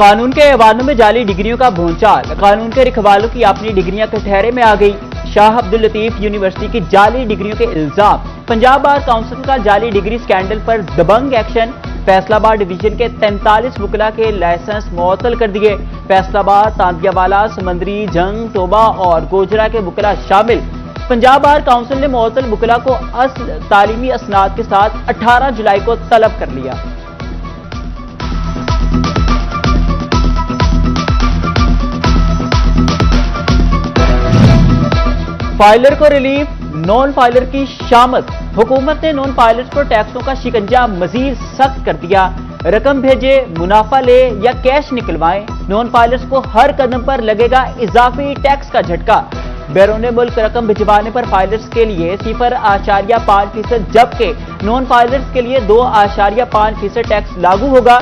कानून के ऐवानों में जाली डिग्रियों का भूचाल। कानून के रखवालों की अपनी डिग्रियां कटहरे में आ गई। शाह अब्दुल लतीफ यूनिवर्सिटी की जाली डिग्रियों के इल्जाम। पंजाब बार काउंसिल का जाली डिग्री स्कैंडल पर दबंग एक्शन। फैसलाबाद डिवीजन के 43 वकला के लाइसेंस मुअत्तल कर दिए। फैसलाबाद, तांतियावाला, समंदरी, जंग, टोबा और गोजरा के वकला शामिल। पंजाब बार काउंसिल ने मुअत्तल वकला को असल तालीमी असनाद के साथ 18 जुलाई को तलब कर लिया। फाइलर को रिलीफ, नॉन फाइलर की शामत। हुकूमत ने नॉन फाइलर्स पर टैक्सों का शिकंजा मजीद सख्त कर दिया। रकम भेजे, मुनाफा ले या कैश निकलवाएं, नॉन फाइलर्स को हर कदम पर लगेगा इजाफी टैक्स का झटका। बैरून मुल्क रकम भिजवाने पर फाइलर्स के लिए 0.5% जबकि नॉन फाइलर्स के लिए 2.5% टैक्स लागू होगा।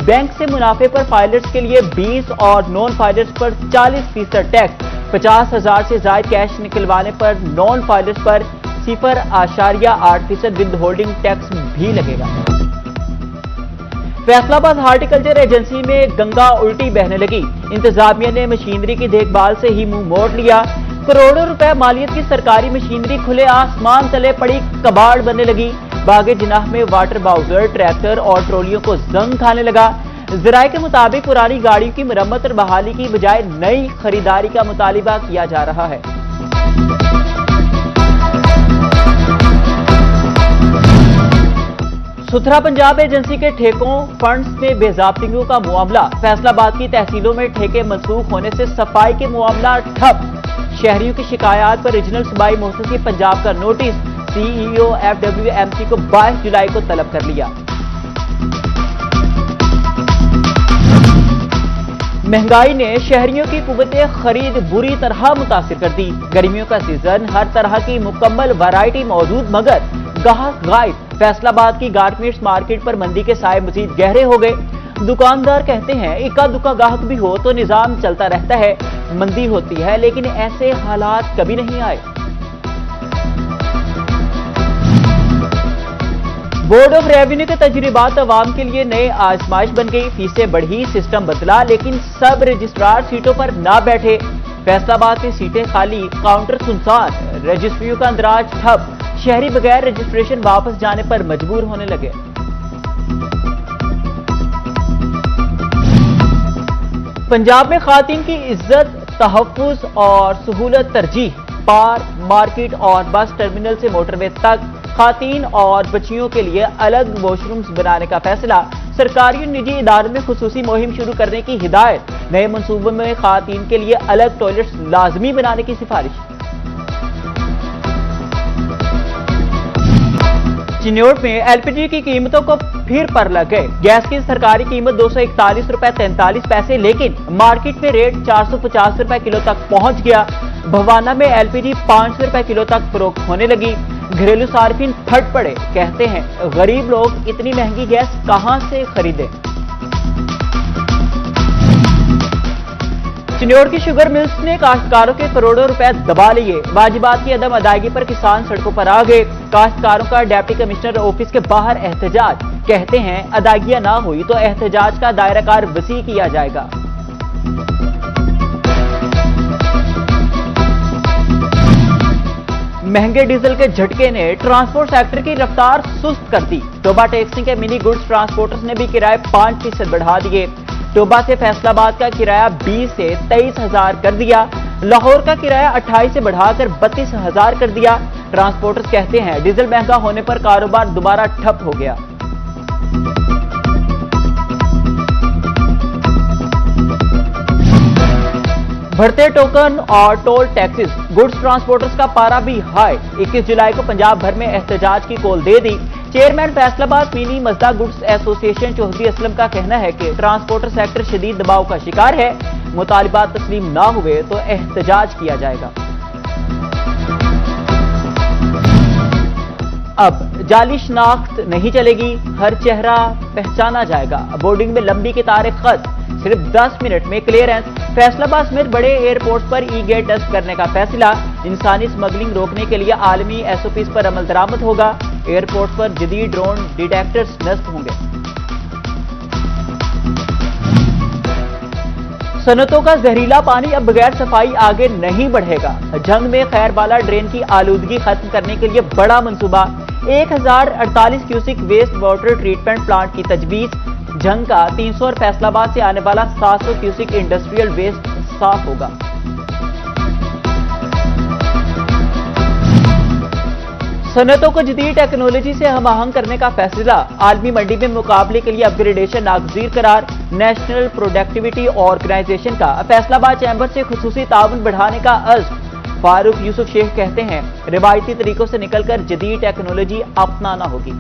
बैंक से मुनाफे पर फाइलर्स के लिए 20 और नॉन फाइलर्स पर 40% टैक्स। 50,000 से ज्यादा कैश निकलवाने पर नॉन फाइलर्स पर 0.8% विद होल्डिंग टैक्स भी लगेगा। फैसलाबाद हार्टिकल्चर एजेंसी में गंगा उल्टी बहने लगी। इंतजामिया ने मशीनरी की देखभाल से ही मुंह मोड़ लिया। करोड़ों रुपए मालियत की सरकारी मशीनरी खुले आसमान तले पड़ी कबाड़ बनने लगी। बागे जिनाह में वाटर बाउजर, ट्रैक्टर और ट्रॉलियों को जंग खाने लगा। ज़राए के मुताबिक पुरानी गाड़ियों की मरम्मत और बहाली की बजाय नई खरीदारी का मुतालिबा किया जा रहा है। सुथरा पंजाब एजेंसी के ठेकों फंड्स में बेजाब्तियों का मामला। फैसलाबाद की तहसीलों में ठेके मनसूख होने से सफाई के मामला ठप। शहरियों की शिकायत पर रीजनल सूबाई मोहतसी पंजाब का नोटिस। सीईओ FWMC को 22 जुलाई को तलब कर लिया। महंगाई ने शहरियों की कुव्वते खरीद बुरी तरह मुतासिर कर दी। गर्मियों का सीजन, हर तरह की मुकम्मल वैरायटी मौजूद मगर गाहक गायब। फैसलाबाद की गारमेंट्स मार्केट पर मंदी के साए मजीद गहरे हो गए। दुकानदार कहते हैं इक्का दुक्का गाहक भी हो तो निजाम चलता रहता है। मंदी होती है लेकिन ऐसे हालात कभी नहीं आए। बोर्ड ऑफ रेवेन्यू के तजुर्बात अवाम के लिए नए आजमाइश बन गई। फीसें बढ़ी, सिस्टम बदला लेकिन सब रजिस्ट्रार सीटों पर ना बैठे। फैसलाबाद की सीटें खाली, काउंटर सुनसान, रजिस्ट्रियों का अंदराज ठप। शहरी बगैर रजिस्ट्रेशन वापस जाने पर मजबूर होने लगे। पंजाब में खातीन की इज्जत, तहफ्फुज और सहूलत तरजीह। पार, मार्केट और बस टर्मिनल से मोटरवे तक खातीन और बच्चियों के लिए अलग वॉशरूम्स बनाने का फैसला। सरकारी और निजी इदारों में खुसूसी मुहिम शुरू करने की हिदायत। नए मंसूबों में खातीन के लिए अलग टॉयलेट्स लाजमी बनाने की सिफारिश। चिन्नौर में LPG की कीमतों को फिर पर लग गए। गैस की सरकारी कीमत 241 रुपए 43 पैसे लेकिन मार्केट में रेट 450 रुपए किलो तक पहुंच गया। भवाना में LPG 500 रुपए किलो तक फरोख्त होने लगी। घरेलू सार्फिन फट पड़े, कहते हैं गरीब लोग इतनी महंगी गैस कहां से खरीदें। चिन्नौर की शुगर मिल्स ने काश्तकारों के करोड़ों रुपए दबा लिए। वाजिबात की अदम अदायगी पर किसान सड़कों पर आ गए। काश्तकारों का डिप्टी कमिश्नर ऑफिस के बाहर एहतजाज। कहते हैं अदायगियां ना हुई तो एहतजाज का दायराकार वसी किया जाएगा। महंगे डीजल के झटके ने ट्रांसपोर्ट सेक्टर की रफ्तार सुस्त कर दी। टोबा टैक्सी के मिनी गुड्स ट्रांसपोर्टर्स ने भी किराए 5% बढ़ा दिए। टोबा से फैसलाबाद का किराया 20 से 23,000 कर दिया। लाहौर का किराया 28 से बढ़ाकर 32,000 कर दिया। ट्रांसपोर्टर्स कहते हैं डीजल महंगा होने पर कारोबार दोबारा ठप हो गया। बढ़ते टोकन और टोल टैक्सेस, गुड्स ट्रांसपोर्टर्स का पारा भी हाई। 21 जुलाई को पंजाब भर में एहतजाज की कॉल दे दी। Chairman Faisalabad mini मजदा goods association Chaudhary Aslam का कहना है कि ट्रांसपोर्टर सेक्टर शदीद दबाव का शिकार है। मुतालिबात तस्लीम ना हुए तो एहतजाज किया जाएगा। अब जाली शनाख्त नहीं चलेगी, हर चेहरा पहचाना जाएगा। बोर्डिंग में लंबी कतारें खत, सिर्फ 10 मिनट में क्लियरेंस। फैसलाबाद समेत बड़े एयरपोर्ट्स पर ई-गेट टेस्ट करने का फैसला। इंसानी स्मगलिंग रोकने के लिए आलमी SOPs पर अमल दरामद होगा। एयरपोर्ट पर जदीद ड्रोन डिटेक्टर्स नस्ब होंगे। सनतों का जहरीला पानी अब बगैर सफाई आगे नहीं बढ़ेगा। जंग में खैरबाला ड्रेन की आलूदगी खत्म करने के लिए बड़ा मंसूबा। 1048 cusec waste water treatment plant की तजवीज। जंग का 300 और फैसलाबाद से आने वाला 700 क्यूसिक इंडस्ट्रियल वेस्ट साफ होगा। सनतों को जदीद टेक्नोलॉजी से हम आहंग करने का फैसला। आलमी मंडी में मुकाबले के लिए अपग्रेडेशन नागजीर करार। नेशनल प्रोडक्टिविटी ऑर्गेनाइजेशन का फैसलाबाद चैम्बर से खुसूसी ताउन बढ़ाने का अज़्म। फारूक यूसुफ शेख कहते हैं रिवायती तरीकों से निकलकर जदीद टेक्नोलॉजी अपनाना होगी।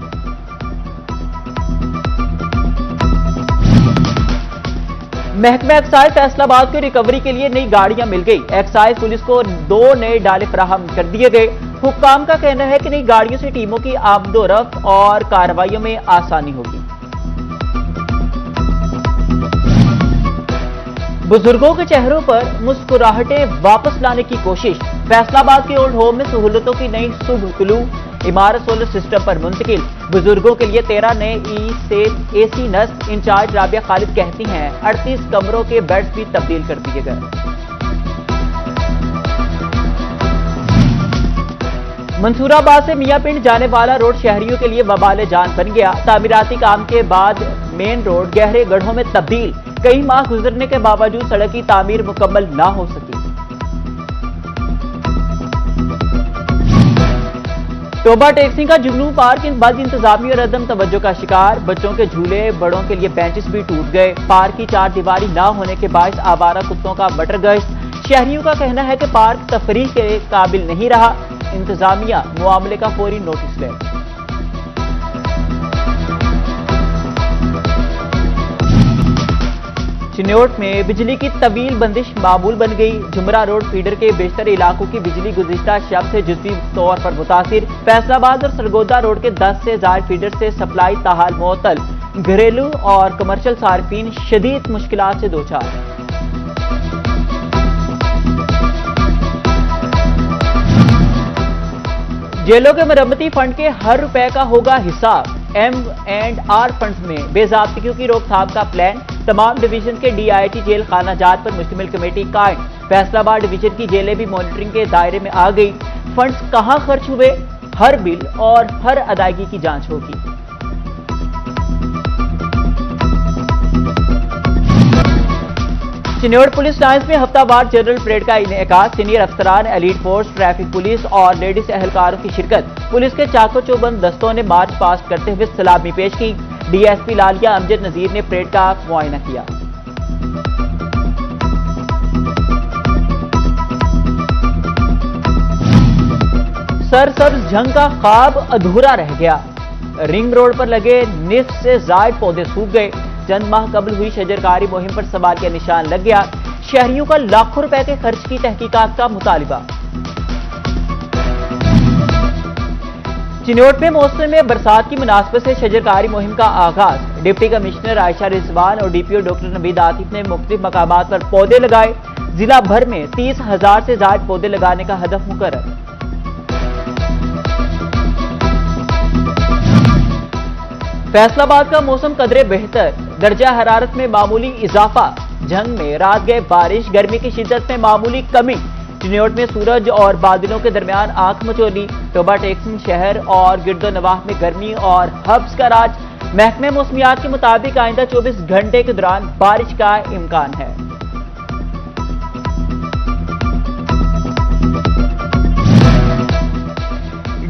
महकमा एक्साइज फैसलाबाद को रिकवरी के लिए नई गाड़ियां मिल गई। एक्साइज पुलिस को 2 नए डाले फराहम कर दिए गए। हुक्काम का कहना है कि नई गाड़ियों से टीमों की आमदोरफ्त और कार्रवाइयों में आसानी होगी। बुजुर्गों के चेहरों पर मुस्कुराहटें वापस लाने की कोशिश। फैसलाबाद के ओल्ड होम में सहूलतों की नई सुबह तुलू। इमारत सोलर सिस्टम पर मुंतकिल। बुजुर्गों के लिए 13 नए एसी नस्ब। इंचार्ज राबिया खालिद कहती हैं 38 कमरों के बेड्स भी तब्दील कर दिए गए। मंसूराबाद से मियापिंड जाने वाला रोड शहरियों के लिए वबाले जान बन गया। तामीराती काम के बाद मेन रोड गहरे गड्ढों में तब्दील। कई माह गुजरने के बावजूद सड़क की तामीर मुकम्मल ना हो सकी। टोबा टैक्सी का जुगनू पार्क इन बद इंतजामी और अदम तवज्जो का शिकार। बच्चों के झूले, बड़ों के लिए बेंचेस भी टूट गए। पार्क की 4 दीवारी ना होने के बायस आवारा कुत्तों का बटरगश्त। शहरियों का कहना है कि पार्क तफरीह के काबिल नहीं रहा। इंतजामिया मामले का फौरी नोटिस ले। चिन्योट में बिजली की तवील बंदिश मामूल बन गई। जुमरा रोड फीडर के बेशतर इलाकों की बिजली गुज़िश्ता शब से जुज़वी तौर पर मुतासिर। फैसलाबाद और सरगोदा रोड के 10 से ज़ायद फीडर से सप्लाई ताहाल मुअत्तल। घरेलू और कमर्शियल सार्फिन शदीद मुश्किलात से दो चार। जेलों के मरम्मती फंड के हर रुपए का होगा हिसाब। M&R फंड में बेज़ाब्तियों की रोकथाम का प्लान। तमाम डिवीजन के DIT जेल खाना जात पर मुश्तमिल कमेटी कायम। फैसलाबाद डिवीजन की जेलें भी मॉनिटरिंग के दायरे में आ गई। फंड्स कहां खर्च हुए, हर बिल और हर अदायगी की जांच होगी। चिन्योट पुलिस लाइन्स में हफ्तावार जनरल परेड का इनेकाद। सीनियर अफसरान, एलीट फोर्स, ट्रैफिक पुलिस और लेडीज एहलकारों की शिरकत। पुलिस के चाको चौबंद दस्तों ने मार्च पास्ट करते हुए सलामी पेश की। DSP लालिया अमजद नजीर ने परेड का मुआयना किया। सरसब्ज जंग का ख्वाब अधूरा रह गया। रिंग रोड पर लगे निस्फ से जायद पौधे सूख गए। चंद माह कबल हुई शजरकारी मुहिम पर सवाल का निशान लग गया। शहरियों का लाखों रुपए के खर्च की तहकीकात का मुतालिबा। चिन्योट में मौसम में बरसात की मुनासबत से शजरकारी मुहिम का आगाज। डिप्टी कमिश्नर आयशा रिजवान और DPO डॉक्टर नवीद आतिफ ने मुख्तलिफ मकामात पर पौधे लगाए। जिला भर में 30,000 से ज्यादा पौधे लगाने का हदफ मुकर्रर। फैसलाबाद का मौसम कदरे बेहतर। दर्जा हरारत में मामूली इजाफा। जंग में रात गए बारिश, गर्मी की शिद्दत में मामूली कमी। चिन्योट में सूरज और बादलों के दरमियान आंख मचोली। टोबा टेक्सिन शहर और गिरदो नवाह में गर्मी और हब्स का राज। महकमे मौसमियात के मुताबिक आइंदा 24 घंटे के दौरान बारिश का इम्कान है।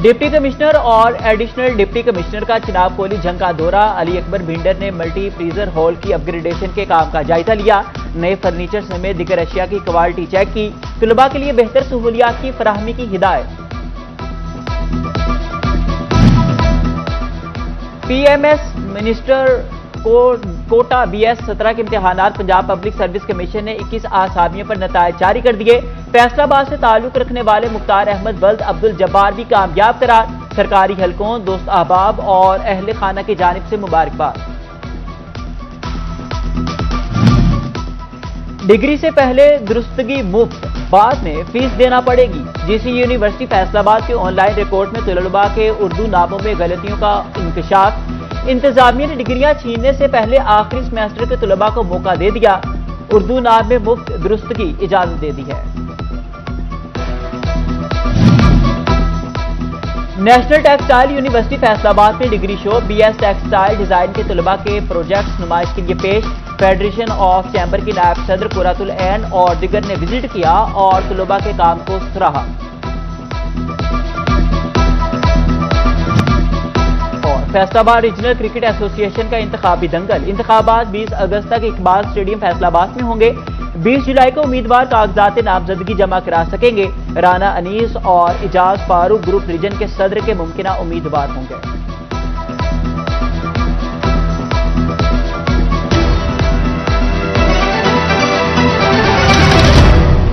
डिप्टी कमिश्नर और एडिशनल डिप्टी कमिश्नर का चिनाब कोली जंग का दौरा। अली अकबर भिंडर ने मल्टी फ्रीजर हॉल की अपग्रेडेशन के काम का जायजा लिया। नए फर्नीचर समेत दीगर अशिया की क्वालिटी चेक की। तलबा के लिए बेहतर सहूलियात की फराहमी की हिदायत। PMS मिनिस्टर कोटा BS 17 के इम्तिहानात पंजाब पब्लिक सर्विस कमीशन ने 21 आसामियों पर नतायज जारी कर दिए। फैसलाबाद से ताल्लुक रखने वाले मुख्तार अहमद वल्द अब्दुल जब्बार भी कामयाब करार। सरकारी हलकों, दोस्त अहबाब और अहले खाना की जानिब से मुबारकबाद। डिग्री से पहले दुरुस्तगी मुफ्त, बाद में फीस देना पड़ेगी। GC यूनिवर्सिटी फैसलाबाद के ऑनलाइन रिकॉर्ड में तलबा के उर्दू नामों में गलतियों का इंकशाफ। इंतजामिया ने डिग्रियां छीनने से पहले आखिरी सेमेस्टर के तलबा को मौका दे दिया। उर्दू नाम में मुफ्त दुरुस्त की इजाजत दे दी है। नेशनल टेक्सटाइल यूनिवर्सिटी फैसलाबाद में degree show BS textile design के तलबा के प्रोजेक्ट्स नुमाइश के लिए पेश। फेडरेशन ऑफ चैम्बर की नायब सदर कुरातुल ऐन और दिगर ने विजिट किया और तलबा के काम को सराहा। और फैसलाबाद रीजनल क्रिकेट एसोसिएशन का इंतखाबी दंगल। इंतखाबात 20 अगस्त तक इकबाल स्टेडियम फैसलाबाद में होंगे। 20 जुलाई को उम्मीदवार कागजात नामजदगी जमा करा सकेंगे। राना अनीस और इजाज फारूक ग्रुप रीजन के सदर के मुमकिना उम्मीदवार होंगे।